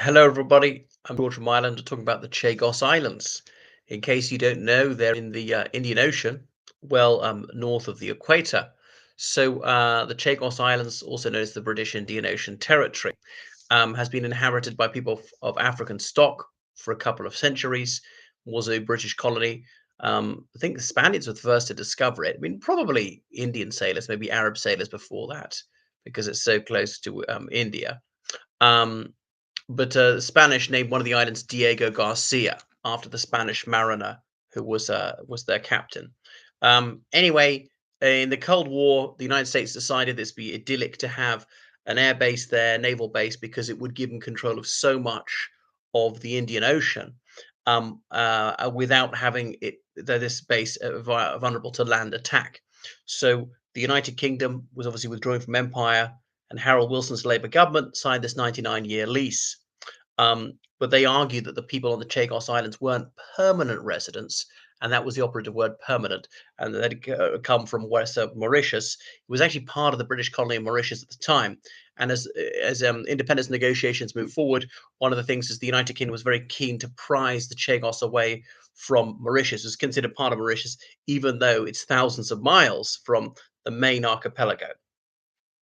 Hello, everybody. I'm George from Ireland. We're talking about the Chagos Islands. In case you don't know, they're in the Indian Ocean, north of the equator. The Chagos Islands, also known as the British Indian Ocean Territory, has been inhabited by people of African stock for a couple of centuries. Was a British colony. I think the Spaniards were the first to discover it. I mean, probably Indian sailors, maybe Arab sailors before that, because it's so close to India. Um, the Spanish named one of the islands Diego Garcia after the Spanish mariner who was their captain. Anyway, in the Cold War, the United States decided this would be idyllic to have an air base there, naval base, because it would give them control of so much of the Indian Ocean without having this base vulnerable to land attack. So the United Kingdom was obviously withdrawing from empire, and Harold Wilson's Labour government signed this 99-year lease. But they argued that the people on the Chagos Islands weren't permanent residents, and that was the operative word, permanent, and that had come from West Mauritius. It was actually part of the British colony of Mauritius at the time. And as independence negotiations moved forward, one of the things is the United Kingdom was very keen to prize the Chagos away from Mauritius. It's considered part of Mauritius, even though it's thousands of miles from the main archipelago.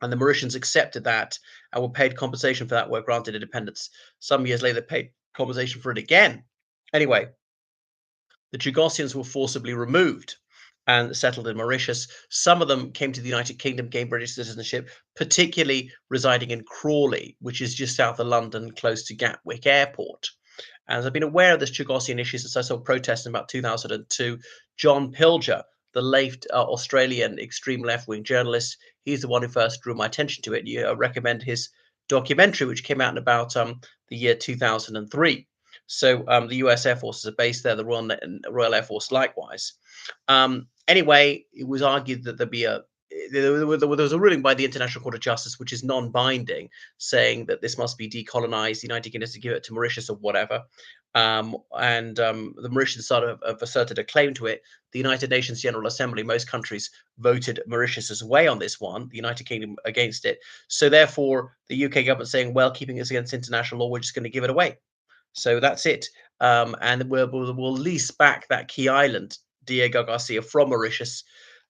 And the Mauritians accepted that and were paid compensation for that, were granted independence. Some years later, paid compensation for it again. Anyway, the Chagossians were forcibly removed and settled in Mauritius. Some of them came to the United Kingdom, gained British citizenship, particularly residing in Crawley, which is just south of London, close to Gatwick Airport. As I've been aware of this Chagossian issue since I saw protests in about 2002, John Pilger, the late Australian extreme left wing journalist, he's the one who first drew my attention to it. You recommend his documentary, which came out in about the year 2003. The US Air Force is based there, the Royal Air Force likewise. Anyway, it was argued that there was a ruling by the International Court of Justice, which is non-binding, saying that this must be decolonized. The United Kingdom to give it to Mauritius or whatever. The Mauritians sort of have asserted a claim to it. The United Nations General Assembly, most countries voted Mauritius's way on this one, the United Kingdom against it. So therefore, the UK government saying, well, keeping us against international law, we're just going to give it away. So that's it. And we'll lease back that key island, Diego Garcia, from Mauritius.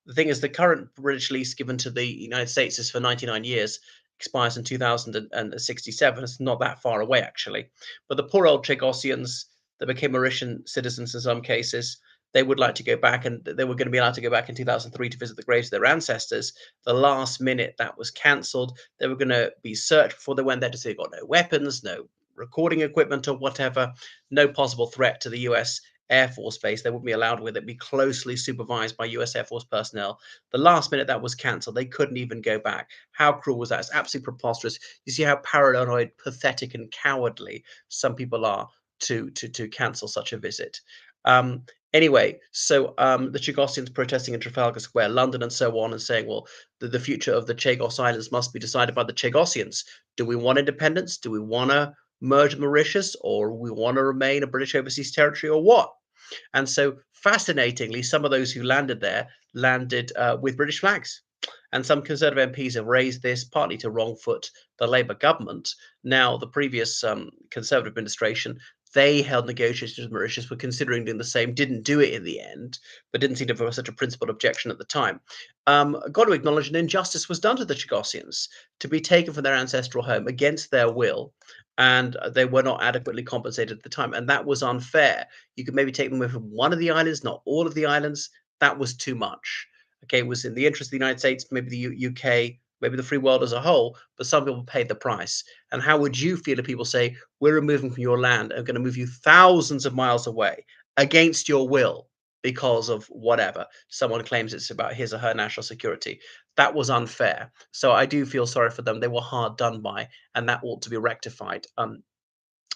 The thing is, the current British lease given to the United States is for 99 years, expires in 2067. It's not that far away, actually. But the poor old Chagossians that became Mauritian citizens in some cases, they would like to go back, and they were going to be allowed to go back in 2003 to visit the graves of their ancestors. The last minute that was cancelled. They were going to be searched before they went there to say they got no weapons, no recording equipment or whatever, no possible threat to the US Air Force base. They wouldn't be allowed with it, be closely supervised by US Air Force personnel. The last minute that was cancelled, they couldn't even go back. How cruel was that? It's absolutely preposterous. You see how paranoid, pathetic, and cowardly some people are to cancel such a visit. The Chagossians protesting in Trafalgar Square, London, and so on, and saying, well, the future of the Chagos Islands must be decided by the Chagossians. Do we want independence? Do we want to merge Mauritius, or we want to remain a British overseas territory, or what? And so, fascinatingly, some of those who landed there landed with British flags. And some Conservative MPs have raised this partly to wrong foot the Labour government. Now, the previous Conservative administration, they held negotiations with Mauritius, were considering doing the same, didn't do it in the end, but didn't seem to have such a principled objection at the time. Got to acknowledge an injustice was done to the Chagossians to be taken from their ancestral home against their will, and they were not adequately compensated at the time, and that was unfair. You could maybe take them away from one of the islands, not all of the islands. That was too much. Okay, it was in the interest of the United States, maybe the UK, maybe the free world as a whole, but some people paid the price. And how would you feel if people say, we're removing from your land and going to move you thousands of miles away against your will because of whatever? Someone claims it's about his or her national security. That was unfair. So I do feel sorry for them. They were hard done by, and that ought to be rectified. Four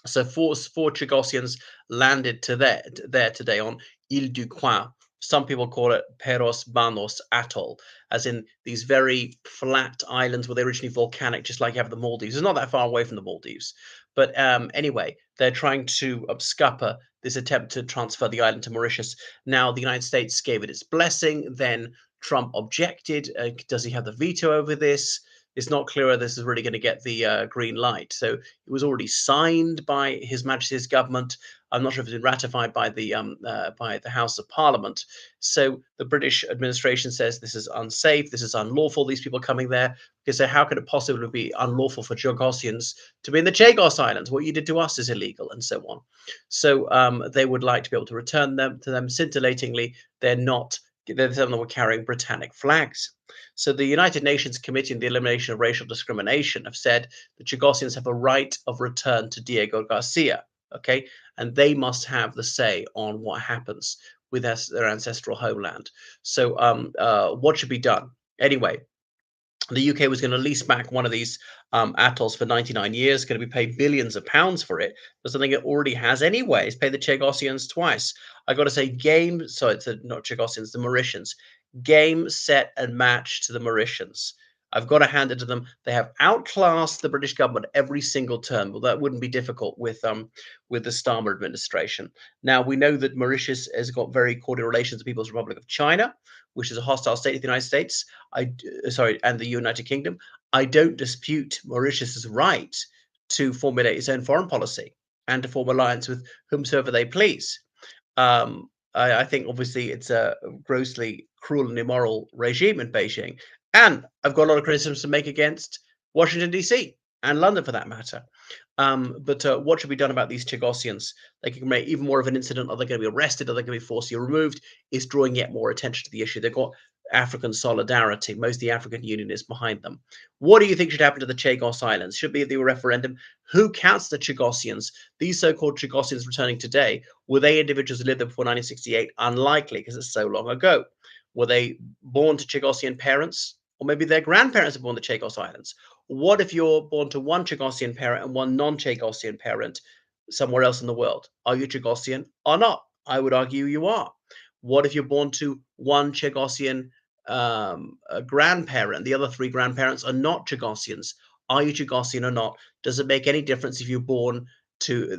Chagossians landed there today on Ile du Coin. Some people call it Peros Banos Atoll, as in these very flat islands where they're originally volcanic, just like you have the Maldives. It's not that far away from the Maldives. But anyway, they're trying to scupper this attempt to transfer the island to Mauritius. Now, the United States gave it its blessing. Then Trump objected. Does he have the veto over this? it's not clear whether this is really going to get the green light. So it was already signed by His Majesty's government. I'm not sure if it's been ratified by the House of Parliament. So the British administration says this is unsafe, this is unlawful. These people coming there, because so how could it possibly be unlawful for Chagossians to be in the Chagos Islands? What you did to us is illegal, and so on. So they would like to be able to return them to them. Scintillatingly, they're not. They're some of them were carrying Britannic flags. So the United Nations Committee on the Elimination of Racial Discrimination have said the Chagossians have a right of return to Diego Garcia. Okay, and they must have the say on what happens with their ancestral homeland. So what should be done? Anyway, the UK was going to lease back one of these atolls for 99 years, going to be paid billions of pounds for it, for something it already has anyway. It's paid the Chagossians twice. I got to say, it's not Chagossians, the Mauritians. Game, set, and match to the Mauritians. I've got to hand it to them. They have outclassed the British government every single term. Well, that wouldn't be difficult with the Starmer administration. Now we know that Mauritius has got very cordial relations with the People's Republic of China, which is a hostile state of the United States. And the United Kingdom. I don't dispute Mauritius's right to formulate its own foreign policy and to form alliance with whomsoever they please. I think obviously it's a grossly cruel and immoral regime in Beijing, and I've got a lot of criticisms to make against Washington D.C. and London for that matter. But what should be done about these Chagossians? They can make even more of an incident. Are they going to be arrested? Are they going to be forcibly removed? Is drawing yet more attention to the issue. They've got African solidarity. Most of the African Union is behind them. What do you think should happen to the Chagos Islands? Should be the referendum. Who counts the Chagossians? These so-called Chagossians returning today, were they individuals who lived there before 1968? Unlikely, because it's so long ago. Were they born to Chagossian parents? Or maybe their grandparents were born to Chagos Islands. What if you're born to one Chagossian parent and one non-Chagossian parent somewhere else in the world? Are you Chagossian or not? I would argue you are. What if you're born to one Chagossian grandparent? The other three grandparents are not Chagossians. Are you Chagossian or not? Does it make any difference if you're born to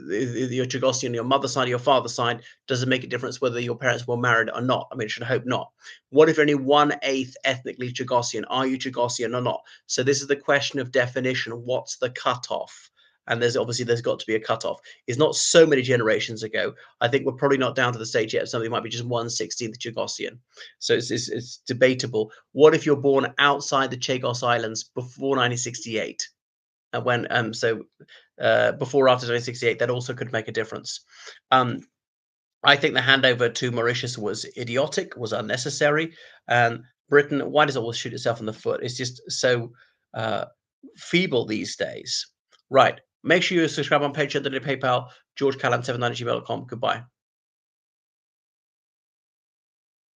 your Chagossian, your mother's side, or your father's side? Does it make a difference whether your parents were married or not? I mean, I should hope not. What if only 1/8 ethnically Chagossian? Are you Chagossian or not? So this is the question of definition. What's the cutoff? And there's got to be a cutoff. It's not so many generations ago. I think we're probably not down to the stage yet. Something might be just 1/16 Chagossian. So it's debatable. What if you're born outside the Chagos Islands before 1968? And when before or after 1968, that also could make a difference. Um, I think the handover to Mauritius was idiotic, was unnecessary. And Britain, why does it always shoot itself in the foot? It's just so uh, feeble these days. Right. Make sure you subscribe on Patreon, donate PayPal, georgecallan790gmail.com. Goodbye.